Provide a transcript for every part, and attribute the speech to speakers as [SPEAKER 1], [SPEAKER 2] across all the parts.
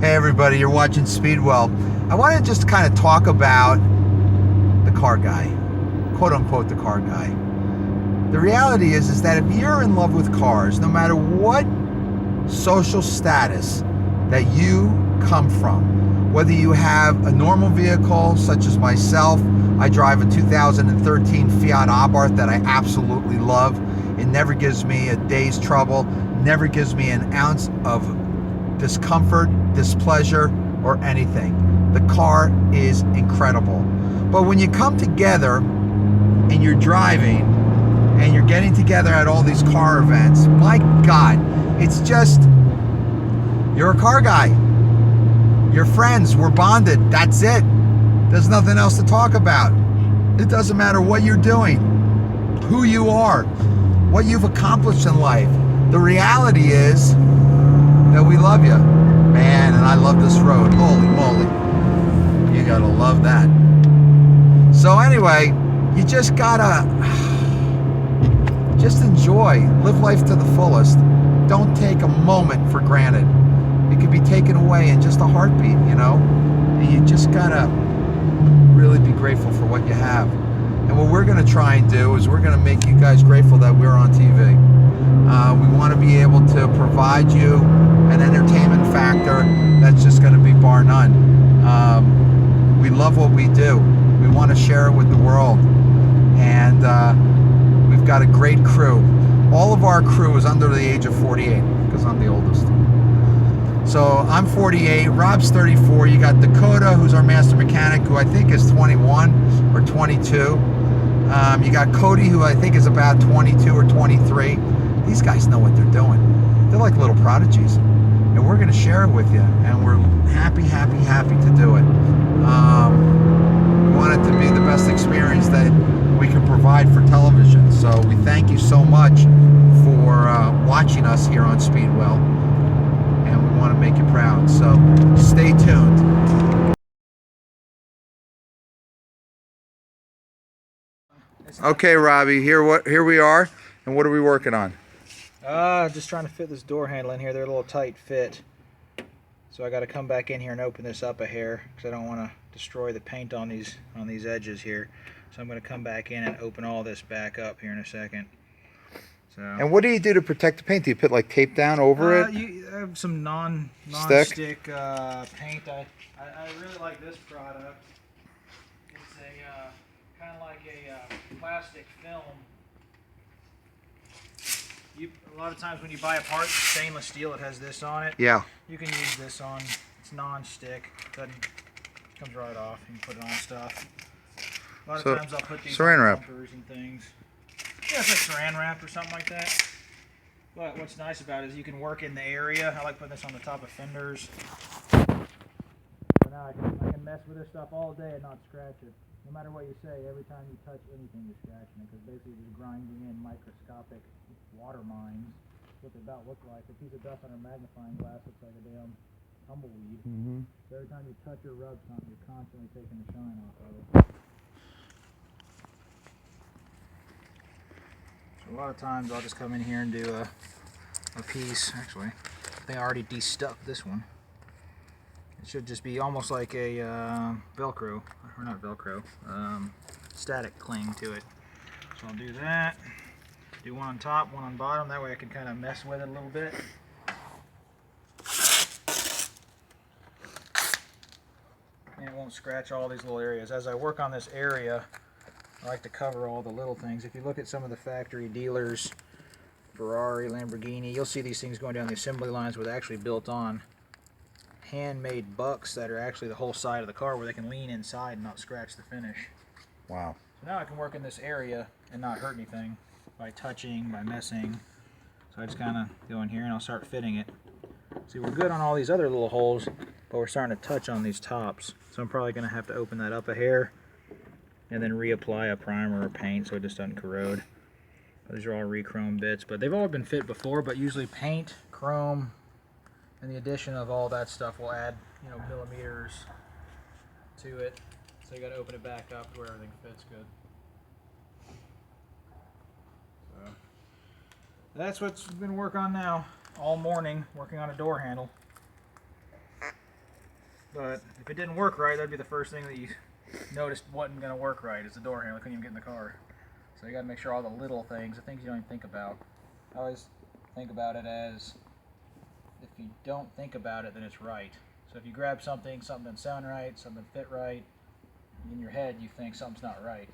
[SPEAKER 1] Hey everybody, you're watching Speedwell. I want to just kind of talk about the car guy, quote unquote the car guy. The reality is that if you're in love with cars, no matter what social status that you come from, whether you have a normal vehicle such as myself, I drive a 2013 Fiat Abarth that I absolutely love. It never gives me a day's trouble, never gives me an ounce of discomfort, displeasure, or anything. The car is incredible. But when you come together and you're driving and you're getting together at all these car events, my God, it's just, you're a car guy. You're friends, we're bonded, that's it. There's nothing else to talk about. It doesn't matter what you're doing, who you are, what you've accomplished in life. The reality is that we love you. Man, and I love this road. Holy moly. You gotta love that. So anyway, you just gotta just enjoy. Live life to the fullest. Don't take a moment for granted. It could be taken away in just a heartbeat, you know? And you just gotta really be grateful for what you have. And what we're gonna try and do is we're gonna make you guys grateful that we're on TV. We want to be able to provide you an entertainment factor that's just going to be bar none. We love what we do. We want to share it with the world. And we've got a great crew. All of our crew is under the age of 48 because I'm the oldest. So I'm 48, Rob's 34. You got Dakota, who's our master mechanic, who I think is 21 or 22. You got Cody, who I think is about 22 or 23. These guys know what they're doing. They're like little prodigies. And we're going to share it with you. And we're happy to do it. We want it to be the best experience that we can provide for television. So we thank you so much for watching us here on Speedwell. And we want to make you proud. So stay tuned. Okay, Robbie, here we are. And what are we working on?
[SPEAKER 2] Just trying to fit this door handle in here. They're a little tight fit. So I got to come back in here and open this up a hair because I don't want to destroy the paint on these edges here. So I'm going to come back in and open all this back up here in a second. So.
[SPEAKER 1] And what do you do to protect the paint? Do you put like tape down over it?
[SPEAKER 2] You have some non-stick paint. I really like this product. It's a kind of like a plastic film. A lot of times when you buy a part, stainless steel, it has this on it.
[SPEAKER 1] Yeah.
[SPEAKER 2] You can use this on. It's non-stick. Comes right off. You can put it on stuff. A lot of times I'll put these on bumpers and things. Yeah, it's like saran wrap or something like that. But what's nice about it is you can work in the area. I like putting this on the top of fenders. So now I can mess with this stuff all day and not scratch it. No matter what you say, every time you touch anything, you're scratching it because basically you're grinding in microscopic water mines. What they about look like. A piece of dust on a magnifying glass looks like a damn tumbleweed. So every time you touch or rub something, you're constantly taking the shine off of it. So a lot of times I'll just come in here and do a piece. Actually, I think I already de-stuck this one. It should just be almost like a Velcro, or not Velcro, static cling to it. So I'll do that. Do one on top, one on bottom. That way I can kind of mess with it a little bit. And it won't scratch all these little areas. As I work on this area, I like to cover all the little things. If you look at some of the factory dealers, Ferrari, Lamborghini, you'll see these things going down the assembly lines with actually built on handmade bucks that are actually the whole side of the car where they can lean inside and not scratch the finish.
[SPEAKER 1] Wow.
[SPEAKER 2] So now I can work in this area and not hurt anything by touching, by messing. So I just kind of go in here and I'll start fitting it. See, we're good on all these other little holes, but we're starting to touch on these tops. So I'm probably going to have to open that up a hair and then reapply a primer or paint so it just doesn't corrode. These are all re-chrome bits, but they've all been fit before, but usually paint, chrome, and the addition of all that stuff will add, you know, millimeters to it. So you got to open it back up to where everything fits good. So that's what's been work on now all morning, working on a door handle. But if it didn't work right, that'd be the first thing that you noticed wasn't going to work right, is the door handle. I couldn't even get in the car. So you got to make sure all the little things, the things you don't even think about. I always think about it as, if you don't think about it, then it's right. So if you grab something doesn't sound right, something fit right, in your head you think something's not right.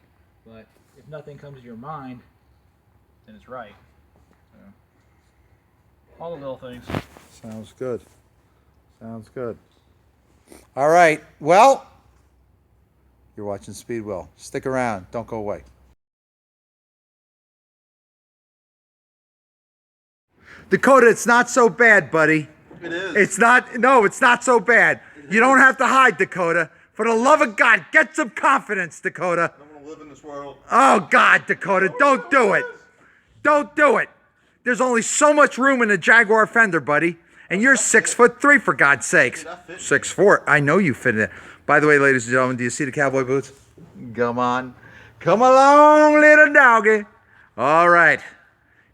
[SPEAKER 2] But if nothing comes to your mind, then it's right. So, all the little things.
[SPEAKER 1] Sounds good. Sounds good. All right. Well, you're watching Speedwell. Stick around. Don't go away. Dakota, it's not so bad, buddy.
[SPEAKER 3] It is.
[SPEAKER 1] It's not. No, it's not so bad. You don't have to hide, Dakota. For the love of God, get some confidence, Dakota.
[SPEAKER 3] I don't want to live in this world.
[SPEAKER 1] Oh, God, Dakota, don't do it. Don't do it. There's only so much room in a Jaguar fender, buddy. And you're 6'3", for God's sakes. 6'4". I know you fit in it. By the way, ladies and gentlemen, do you see the cowboy boots? Come on. Come along, little doggy. All right.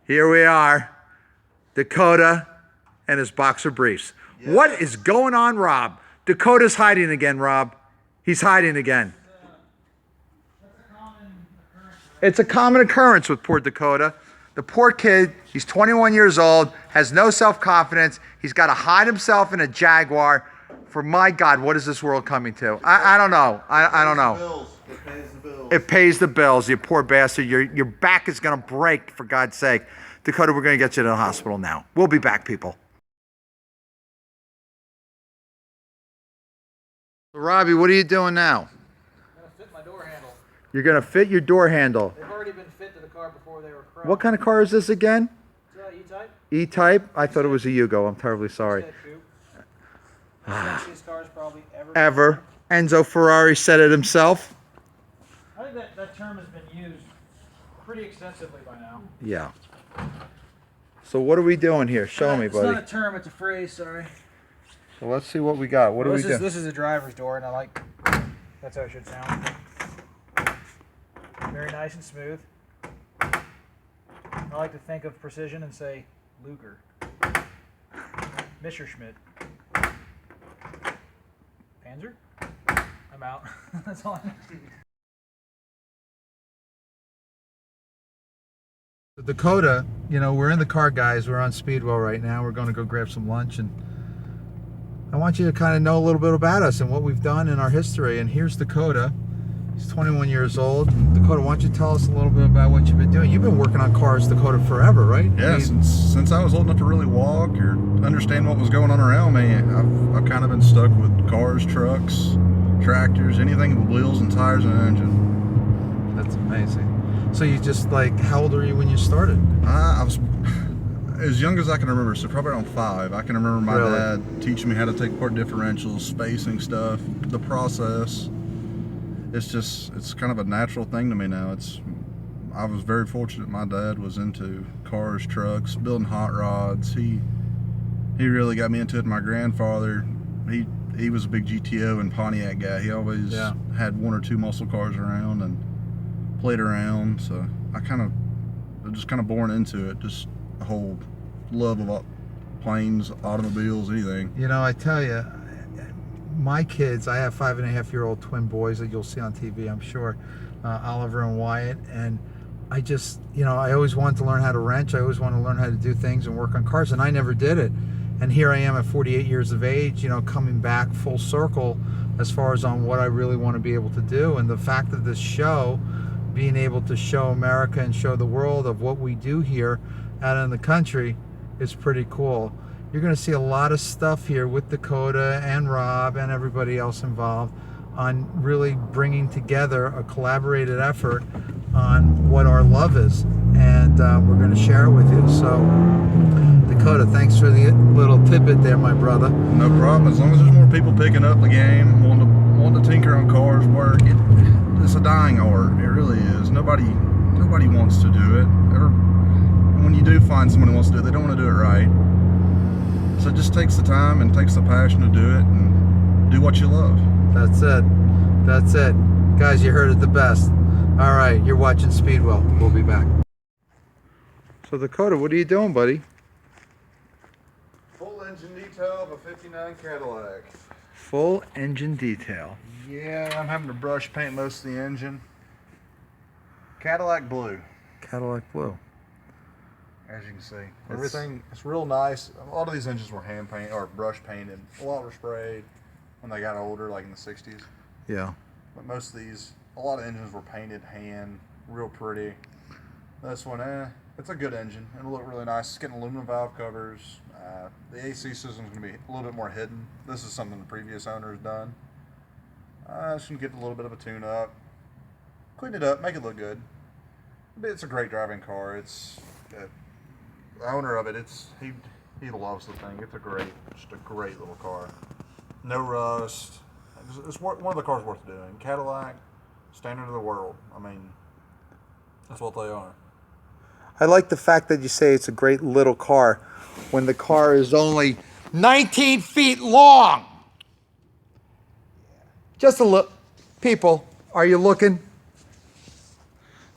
[SPEAKER 1] Here we are. Dakota and his boxer briefs. Yeah. What is going on, Rob? Dakota's hiding again, Rob. He's hiding again. It's a common occurrence with poor Dakota. The poor kid, he's 21 years old, has no self-confidence. He's got to hide himself in a Jaguar. For my God, what is this world coming to? I don't know. I don't know.
[SPEAKER 3] It pays the bills.
[SPEAKER 1] It pays the bills, you poor bastard. Your back is going to break, for God's sake. Dakota, we're going to get you to the hospital now. We'll be back, people. Robbie, what are you doing now?
[SPEAKER 2] I'm going to fit my door handle.
[SPEAKER 1] You're going to fit your door handle.
[SPEAKER 2] They've already been fit to the car before they were chrome.
[SPEAKER 1] What kind of car is this again?
[SPEAKER 2] E-Type.
[SPEAKER 1] E-Type? I thought it was a Yugo. I'm terribly sorry.
[SPEAKER 2] Sexiest cars probably
[SPEAKER 1] ever. Enzo Ferrari said it himself.
[SPEAKER 2] I think that term has been used pretty extensively by now.
[SPEAKER 1] Yeah. So what are we doing here? Show me, buddy.
[SPEAKER 2] It's not a term, it's a phrase, sorry.
[SPEAKER 1] So let's see what we got. What do we do?
[SPEAKER 2] This is a driver's door, and I like, that's how it should sound. Very nice and smooth. I like to think of precision and say Luger. Messerschmitt. Panzer? I'm out. That's all I know.
[SPEAKER 1] Dakota, you know, we're in the car, guys. We're on Speedwell right now. We're going to go grab some lunch, and I want you to kind of know a little bit about us and what we've done in our history. And here's Dakota. He's 21 years old. Dakota, why don't you tell us a little bit about what you've been doing? You've been working on cars, Dakota, forever, right?
[SPEAKER 3] Yeah, since I was old enough to really walk or understand what was going on around me, I've kind of been stuck with cars, trucks, tractors, anything with wheels and tires and an engine.
[SPEAKER 1] That's amazing. So you just, like, how old were you when you started?
[SPEAKER 3] I was as young as I can remember, so probably around 5. I can remember my dad teaching me how to take apart differentials, spacing stuff, the process. It's kind of a natural thing to me now. I was very fortunate my dad was into cars, trucks, building hot rods. He really got me into it. My grandfather, he was a big GTO and Pontiac guy. He always had 1 or 2 muscle cars around and played around. So I just kind of born into it. Just a whole love of planes, automobiles, anything.
[SPEAKER 1] You know, I tell you, my kids, I have 5.5-year-old twin boys that you'll see on TV, I'm sure, Oliver and Wyatt, and I just, you know, I always wanted to learn how to wrench. I always wanted to learn how to do things and work on cars, and I never did it. And here I am at 48 years of age, you know, coming back full circle as far as on what I really want to be able to do. And the fact that this show, being able to show America and show the world of what we do here out in the country, is pretty cool. You're going to see a lot of stuff here with Dakota and Rob and everybody else involved on really bringing together a collaborated effort on what our love is. And we're going to share it with you. So, Dakota, thanks for the little tidbit there, my brother.
[SPEAKER 3] No problem. As long as there's more people picking up the game, wanting to tinker on cars, work, it's a dying art. It really is. Nobody wants to do it. When you do find someone who wants to do it, they don't want to do it right. So it just takes the time and takes the passion to do it and do what you love.
[SPEAKER 1] That's it. That's it. Guys, you heard it the best. All right, you're watching Speedwell. We'll be back. So Dakota, what are you doing, buddy?
[SPEAKER 3] Full engine detail of a 59 Cadillac.
[SPEAKER 1] Full engine detail.
[SPEAKER 3] Yeah, I'm having to brush paint most of the engine. Cadillac blue.
[SPEAKER 1] Cadillac blue.
[SPEAKER 3] As you can see, everything it's real nice. A lot of these engines were hand painted or brush painted. A lot were sprayed when they got older, like in the '60s.
[SPEAKER 1] Yeah.
[SPEAKER 3] But most of these, a lot of engines were painted hand, real pretty. This one, it's a good engine. It'll look really nice. It's getting aluminum valve covers. The AC system's going to be a little bit more hidden. This is something the previous owner's done. Just going to get a little bit of a tune-up. Clean it up, make it look good. But it's a great driving car. It's the owner of it. He loves the thing. It's just a great little car. No rust. It's one of the cars worth doing. Cadillac, standard of the world. I mean, that's what they are.
[SPEAKER 1] I like the fact that you say it's a great little car when the car is only 19 feet long. Just a look. People, are you looking?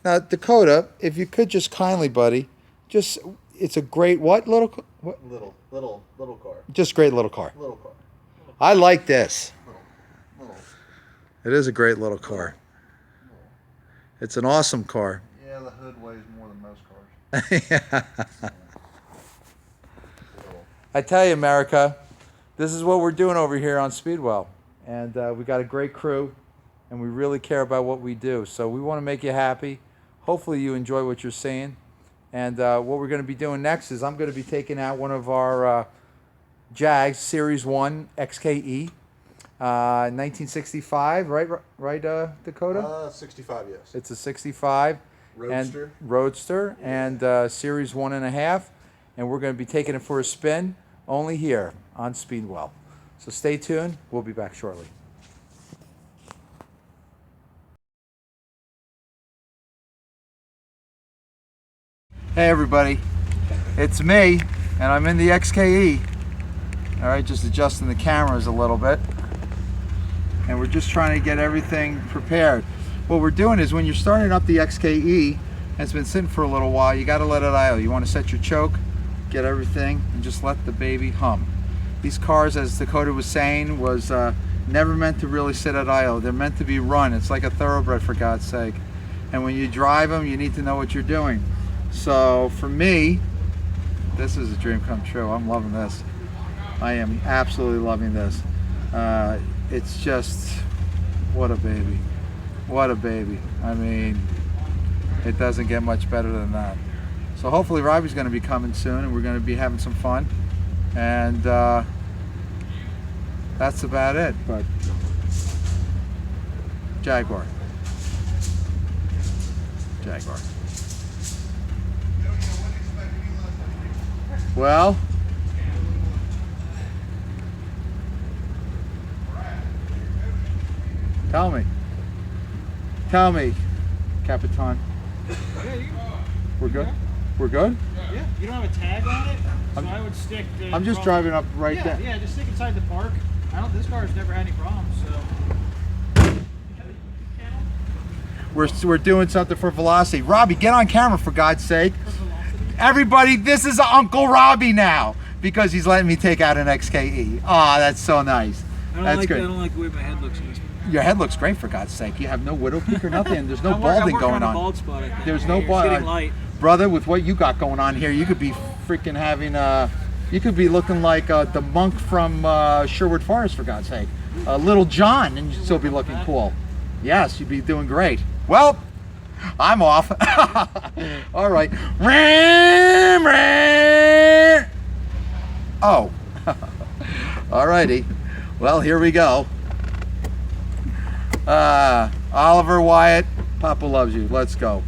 [SPEAKER 1] Now, Dakota, if you could just kindly, buddy, it's a great, what?
[SPEAKER 3] Little car.
[SPEAKER 1] Just great little car.
[SPEAKER 3] Little car.
[SPEAKER 1] I like this.
[SPEAKER 3] Little.
[SPEAKER 1] It is a great little car. It's an awesome car.
[SPEAKER 3] Yeah, the hood weighs more than most cars.
[SPEAKER 1] I tell you, America, this is what we're doing over here on Speedwell. And we got a great crew, and we really care about what we do. So we want to make you happy. Hopefully you enjoy what you're seeing. And what we're going to be doing next is I'm going to be taking out one of our Jags Series 1 XKE, 1965, right, Dakota?
[SPEAKER 3] 65, yes.
[SPEAKER 1] It's a 65.
[SPEAKER 3] Roadster.
[SPEAKER 1] And Roadster, and Series 1.5. And we're going to be taking it for a spin only here on Speedwell. So stay tuned. We'll be back shortly. Hey everybody, it's me, and I'm in the XKE. All right, just adjusting the cameras a little bit. And we're just trying to get everything prepared. What we're doing is when you're starting up the XKE, and it's been sitting for a little while, you gotta let it idle. You wanna set your choke, get everything, and just let the baby hum. These cars, as Dakota was saying, was never meant to really sit at idle. They're meant to be run. It's like a thoroughbred, for God's sake. And when you drive them, you need to know what you're doing. So for me, this is a dream come true. I'm loving this. I am absolutely loving this. It's just, what a baby. What a baby. I mean, it doesn't get much better than that. So hopefully Robbie's going to be coming soon, and we're going to be having some fun. And that's about it. But Jaguar. Well, tell me, Capitan.
[SPEAKER 2] Yeah,
[SPEAKER 1] we're good? We're good?
[SPEAKER 2] Yeah, you don't have a tag on it, so I would stick to...
[SPEAKER 1] I'm just driving up right there.
[SPEAKER 2] Yeah, just stick inside the park. This car's never had any problems, so...
[SPEAKER 1] We're doing something for Velocity. Robbie, get on camera, for God's sake. Everybody, this is Uncle Robbie now, because he's letting me take out an XKE. Ah, that's so nice. That's great.
[SPEAKER 2] I don't like the way my head looks in this.
[SPEAKER 1] Your head looks great, for God's sake. You have no widow peak or nothing. There's no balding going on.
[SPEAKER 2] Bald spot, I think.
[SPEAKER 1] There's no bald. Brother, with what you got going on here, you could be freaking having you could be looking like the monk from Sherwood Forest, for God's sake. Little John, and you'd still be looking cool. Yes, you'd be doing great. Well, I'm off. All right. Oh. All righty. Well, here we go. Oliver, Wyatt, Papa loves you. Let's go.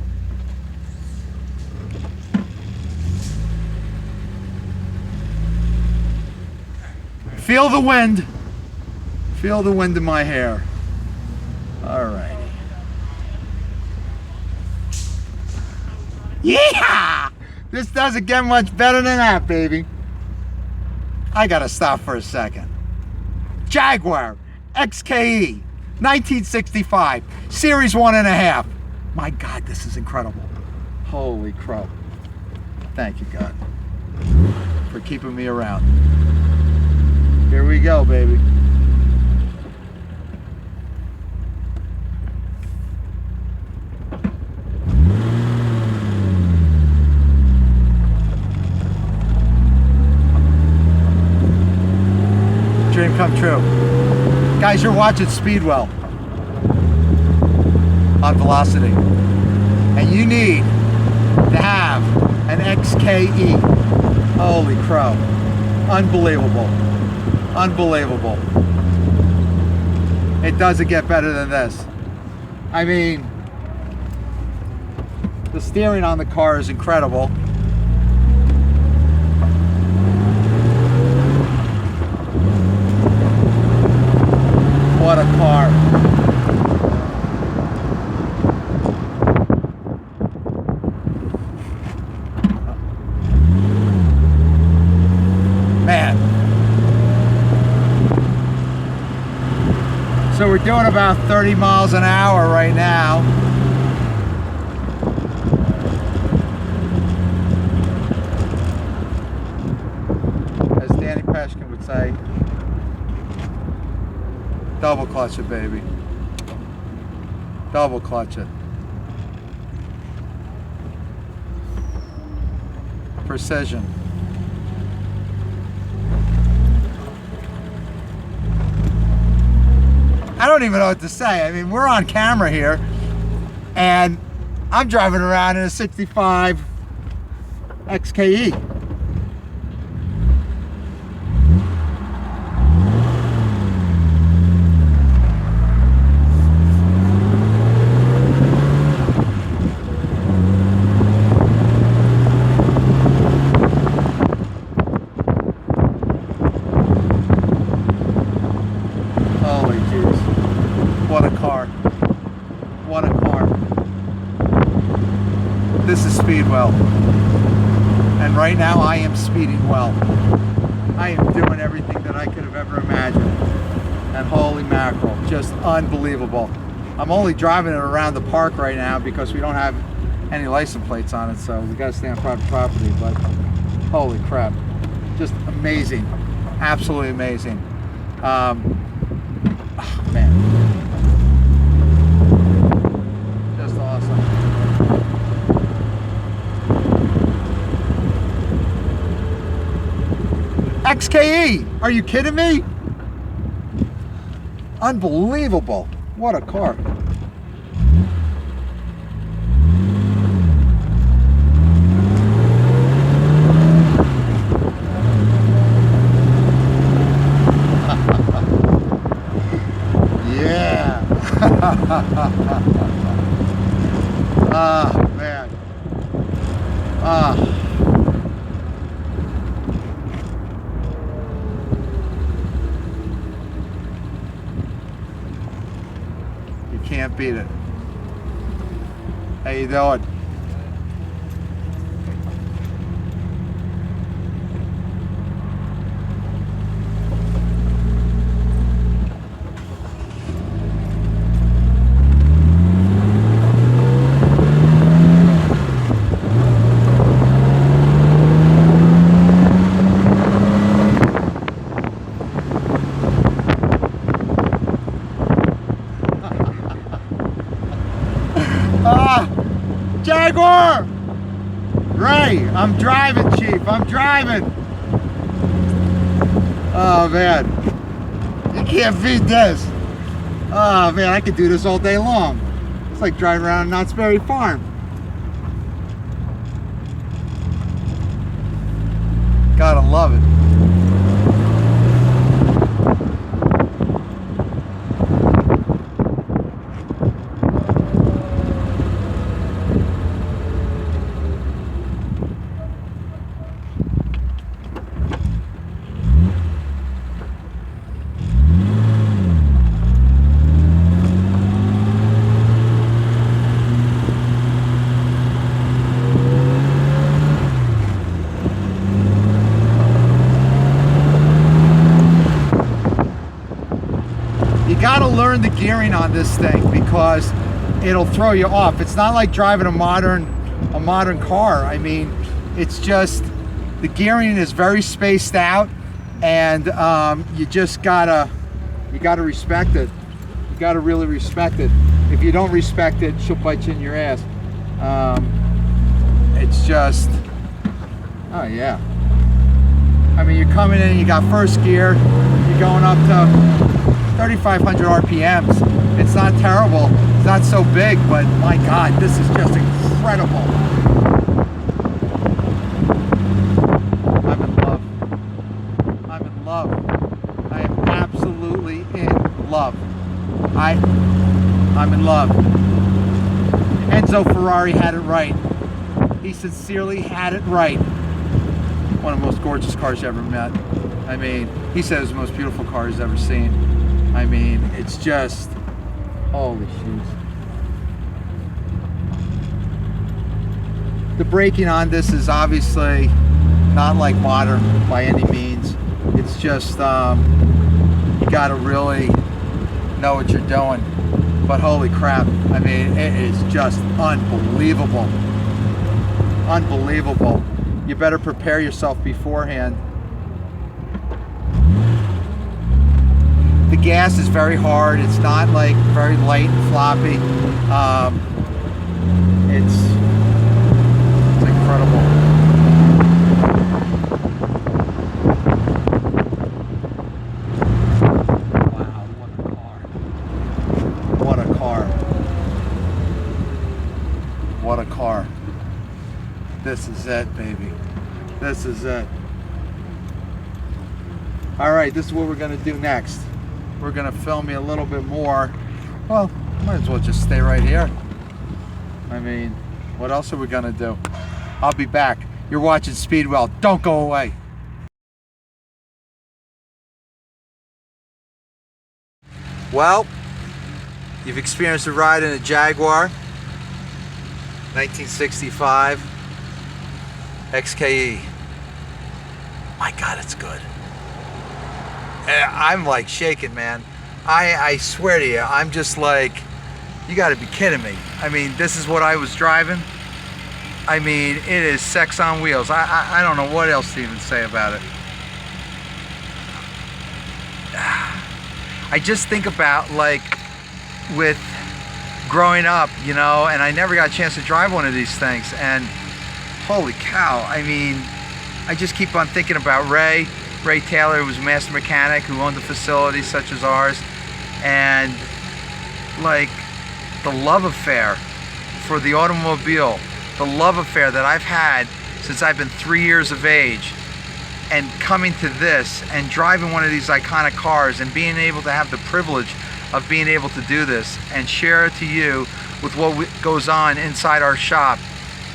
[SPEAKER 1] Feel the wind. Feel the wind in my hair. All righty. Yeah! This doesn't get much better than that, baby. I gotta stop for a second. Jaguar XKE 1965 Series 1.5. My God, this is incredible. Holy crap. Thank you, God, for keeping me around. Here we go, baby. true. Guys, you're watching Speedwell on Velocity. And you need to have an XKE. Holy crow. Unbelievable. Unbelievable. It doesn't get better than this. I mean, the steering on the car is incredible. What a car. Man. So we're doing about 30 miles an hour right now. As Danny Peshkin would say, double clutch it, baby. Double clutch it. Precision. I don't even know what to say. I mean, we're on camera here, and I'm driving around in a 65 XKE. Holy jeez. What a car. What a car. This is Speedwell. And right now I am speeding well. I am doing everything that I could have ever imagined. And holy mackerel, just unbelievable. I'm only driving it around the park right now because we don't have any license plates on it, so we gotta stay on private property, but holy crap. Just amazing. Absolutely amazing. Oh, man. Just awesome. XKE! Are you kidding me? Unbelievable. What a car. Yeah. Ah, man. Ah. You can't beat it. How you doing? Ah, Jaguar! Ray, I'm driving, Chief. I'm driving. Oh, man. You can't beat this. Oh, man, I could do this all day long. It's like driving around Knott's Berry Farm. Gotta love it. You gotta learn the gearing on this thing because it'll throw you off. It's not like driving a modern car. I mean, it's just the gearing is very spaced out, and you just gotta respect it. You gotta really respect it. If you don't respect it, she'll bite you in your ass. It's just, oh yeah. I mean, you're coming in, you got first gear, you're going up to 3,500 RPMs. It's not terrible, it's not so big, but my God, this is just incredible. I'm in love. I'm in love. I am absolutely in love. I'm in love. Enzo Ferrari had it right. He sincerely had it right. One of the most gorgeous cars you ever met. I mean, he said it was the most beautiful car he's ever seen. I mean, it's just, holy shoes. The braking on this is obviously not like modern by any means. It's just, you gotta really know what you're doing. But holy crap, I mean, it is just unbelievable. Unbelievable. You better prepare yourself beforehand. The gas is very hard. It's not like very light and floppy. It's incredible. Wow, what a car. What a car. What a car. This is it, baby. This is it. All right, this is what we're gonna do next. We're gonna film you a little bit more. Well, might as well just stay right here. I mean, what else are we gonna do? I'll be back. You're watching Speedwell. Don't go away. Well, you've experienced a ride in a Jaguar 1965 XKE. My God, it's good. I'm like shaking, man. I swear to you, I'm just like, you gotta be kidding me. I mean, this is what I was driving. I mean, it is sex on wheels. I don't know what else to even say about it. I just think about, like, with growing up, you know, and I never got a chance to drive one of these things, and holy cow, I mean, I just keep on thinking about Ray Taylor, who was a master mechanic, who owned the facilities such as ours, and like the love affair for the automobile, the love affair that I've had since I've been 3 years of age, and coming to this and driving one of these iconic cars and being able to have the privilege of being able to do this and share it to you with what goes on inside our shop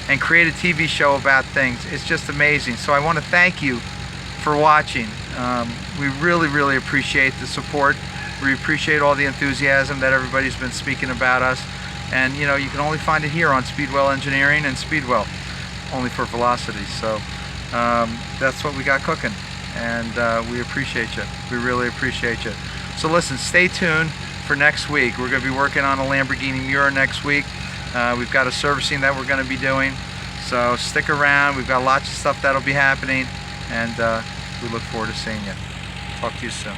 [SPEAKER 1] and create a TV show about things. It's just amazing. So I want to thank you for watching. We really appreciate the support. We appreciate all the enthusiasm that everybody's been speaking about us. And you know, you can only find it here on Speedwell Engineering and Speedwell, only for velocity. So that's what we got cooking, and we appreciate you. We really appreciate you. So listen, stay tuned for next week. We're going to be working on a Lamborghini Miura next week. We've got a servicing that we're going to be doing, so stick around. We've got lots of stuff that'll be happening, and we look forward to seeing you. Talk to you soon.